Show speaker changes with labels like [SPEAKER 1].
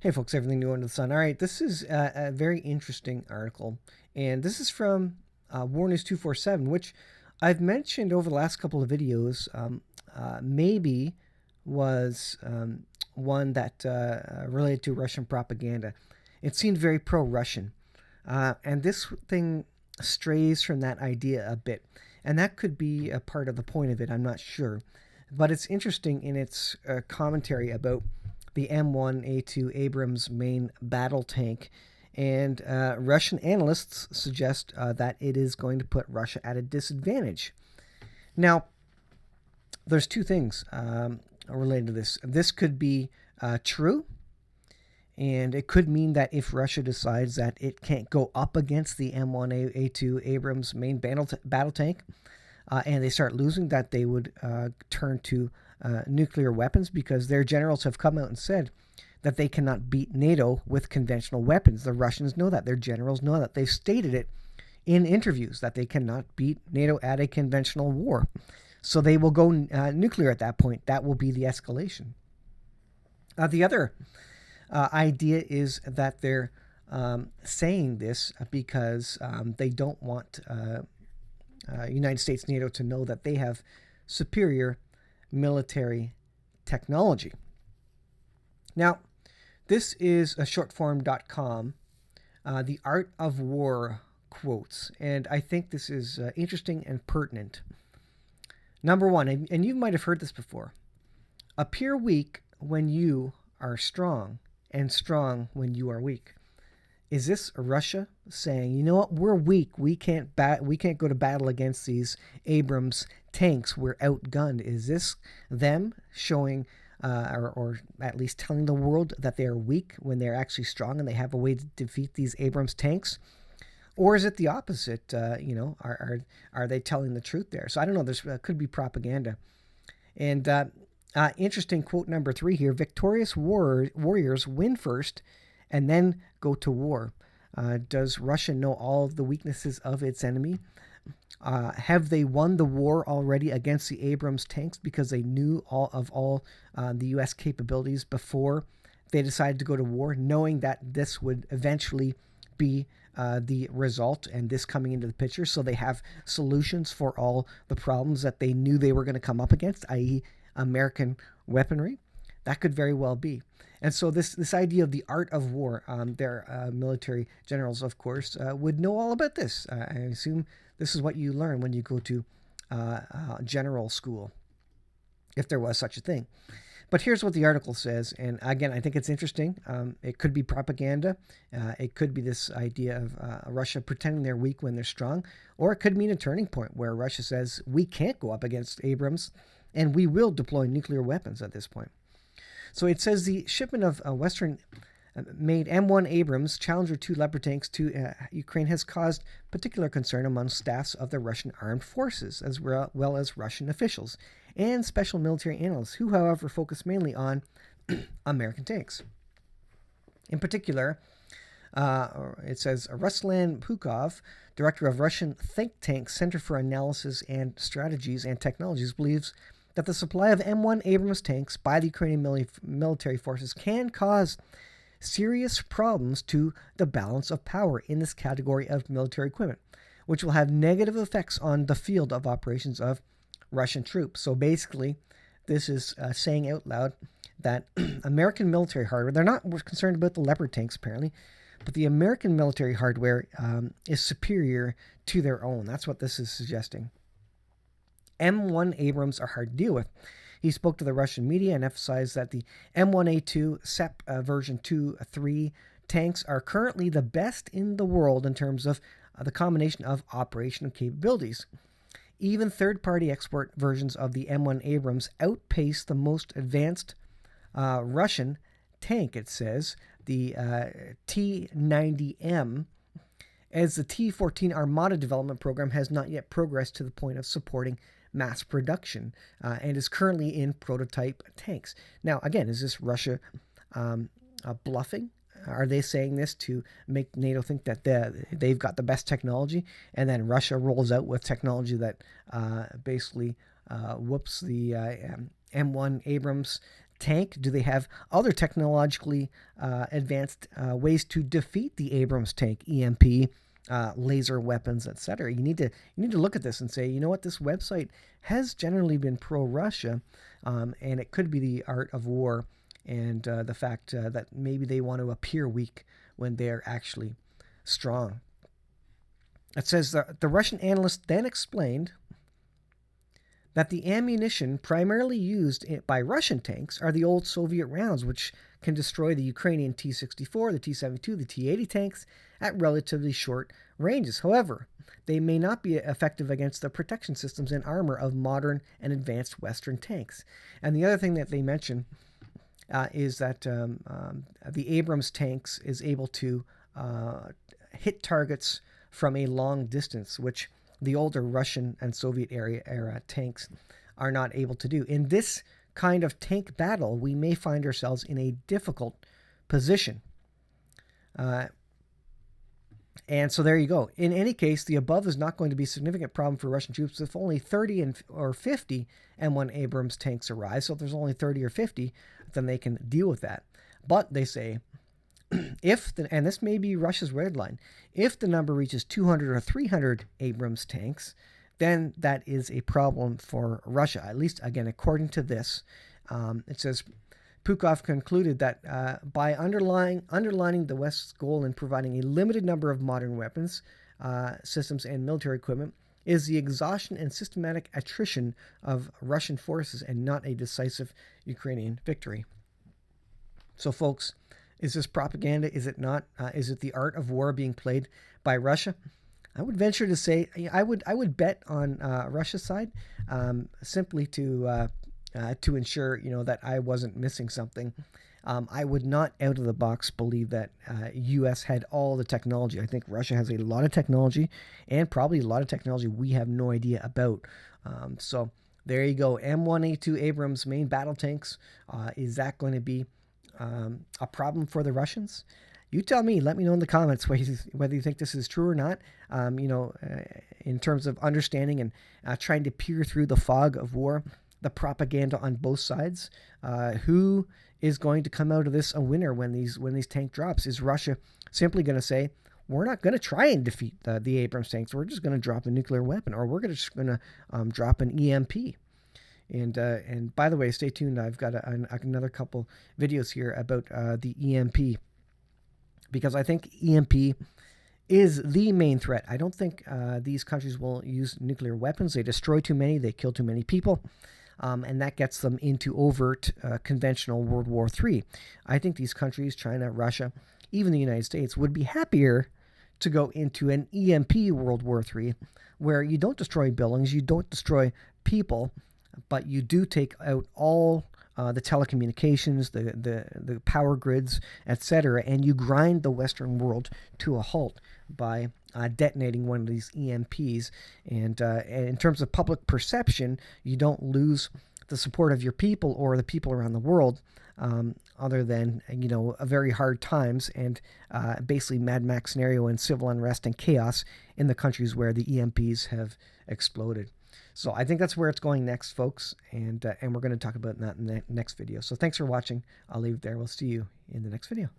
[SPEAKER 1] Hey folks, everything new under the sun. All right, this is a very interesting article, and this is from War News 247, which I've mentioned over the last couple of videos. Maybe was one that related to Russian propaganda. It seemed very pro-Russian, and this thing strays from that idea a bit, and that could be a part of the point of it. I'm not sure, but it's interesting in its commentary about the M1A2 Abrams main battle tank. And Russian analysts suggest that it is going to put Russia at a disadvantage. Now, there's two things related to this. This could be true, and it could mean that if Russia decides that it can't go up against the M1A2 Abrams main battle tank, and they start losing, that they would turn to nuclear weapons, because their generals have come out and said that they cannot beat NATO with conventional weapons. The Russians know that. Their generals know that. They've stated it in interviews that they cannot beat NATO at a conventional war. So they will go nuclear at that point. That will be the escalation. The other idea is that they're saying this because they don't want United States NATO to know that they have superior military technology. Now, this is a shortform.com, the art of war quotes, and I think this is interesting and pertinent. Number one, and you might have heard this before: appear weak when you are strong, and strong when you are weak. Is this Russia saying, you know what, we're weak, we can't go to battle against these Abrams tanks, we're outgunned? Is this them showing, or at least telling the world that they are weak when they're actually strong and they have a way to defeat these Abrams tanks? Or is it the opposite? Are they telling the truth there? So I don't know. There's could be propaganda. And interesting quote number 3 here: victorious warriors win first and then go to war. Does Russia know all of the weaknesses of its enemy? Have they won the war already against the Abrams tanks because they knew all the U.S. capabilities before they decided to go to war, knowing that this would eventually be the result and this coming into the picture? So they have solutions for all the problems that they knew they were going to come up against, i.e. American weaponry. That could very well be. And so this idea of the art of war, their military generals, of course, would know all about this. I assume this is what you learn when you go to general school, if there was such a thing. But here's what the article says, and again, I think it's interesting. It could be propaganda. It could be this idea of Russia pretending they're weak when they're strong, or it could mean a turning point where Russia says, we can't go up against Abrams, and we will deploy nuclear weapons at this point. So it says the shipment of Western-made M1 Abrams Challenger 2 Leopard tanks to Ukraine has caused particular concern among staffs of the Russian armed forces, as well as Russian officials and special military analysts, who, however, focus mainly on American tanks. In particular, it says Ruslan Pukov, director of Russian think tank Center for Analysis and Strategies and Technologies, believes that the supply of M1 Abrams tanks by the Ukrainian military forces can cause serious problems to the balance of power in this category of military equipment, which will have negative effects on the field of operations of Russian troops. So basically, this is saying out loud that American military hardware, they're not concerned about the Leopard tanks apparently, but the American military hardware is superior to their own. That's what this is suggesting. M1 Abrams are hard to deal with. He spoke to the Russian media and emphasized that the M1A2 SEP version 2-3 tanks are currently the best in the world in terms of the combination of operational capabilities. Even third-party export versions of the M1 Abrams outpace the most advanced Russian tank, it says, the T-90M, as the T-14 Armata development program has not yet progressed to the point of supporting mass production and is currently in prototype tanks. Now, again, is this Russia bluffing? Are they saying this to make NATO think that they've got the best technology, and then Russia rolls out with technology that basically whoops the M1 Abrams tank? Do they have other technologically advanced ways to defeat the Abrams tank, EMP, laser weapons, etc.? You need to look at this and say, you know what, this website has generally been pro-Russia, and it could be the art of war, and the fact that maybe they want to appear weak when they're actually strong. It says the Russian analyst then explained that the ammunition primarily used by Russian tanks are the old Soviet rounds, which can destroy the Ukrainian T-64, the T-72, the T-80 tanks at relatively short ranges. However, they may not be effective against the protection systems and armor of modern and advanced Western tanks. And the other thing that they mention is that the Abrams tanks is able to hit targets from a long distance, which the older Russian and Soviet era tanks are not able to do. In this kind of tank battle, we may find ourselves in a difficult position. And so there you go. In any case, the above is not going to be a significant problem for Russian troops if only 30 or 50 M1 Abrams tanks arrive. So if there's only 30 or 50, then they can deal with that. But they say, and this may be Russia's red line, if the number reaches 200 or 300 Abrams tanks, then that is a problem for Russia. At least, again, according to this, it says Pukov concluded that by underlining the West's goal in providing a limited number of modern weapons, systems, and military equipment is the exhaustion and systematic attrition of Russian forces and not a decisive Ukrainian victory. So, folks, is this propaganda? Is it not? Is it the art of war being played by Russia? I would venture to say I would bet on Russia's side, simply to ensure that I wasn't missing something. I would not out of the box believe that U.S. had all the technology. I think Russia has a lot of technology, and probably a lot of technology we have no idea about. So there you go. M1A2 Abrams main battle tanks. Is that going to be a problem for the Russians? You tell me. Let me know in the comments whether you think this is true or not. In terms of understanding and trying to peer through the fog of war, the propaganda on both sides. Who is going to come out of this a winner when these tank drops? Is Russia simply going to say, we're not going to try and defeat the Abrams tanks. We're just going to drop a nuclear weapon, or we're just going to drop an EMP? And by the way, stay tuned. I've got another couple videos here about the EMP, because I think EMP is the main threat. I don't think these countries will use nuclear weapons. They destroy too many. They kill too many people. And that gets them into overt conventional World War III. I think these countries, China, Russia, even the United States, would be happier to go into an EMP World War III, where you don't destroy buildings, you don't destroy people, but you do take out all the telecommunications, the power grids, etc., and you grind the Western world to a halt by detonating one of these EMPs. And in terms of public perception, you don't lose the support of your people or the people around the world, other than a very hard times and basically Mad Max scenario and civil unrest and chaos in the countries where the EMPs have exploded. So I think that's where it's going next, folks, and we're going to talk about that in the next video. So thanks for watching. I'll leave it there. We'll see you in the next video.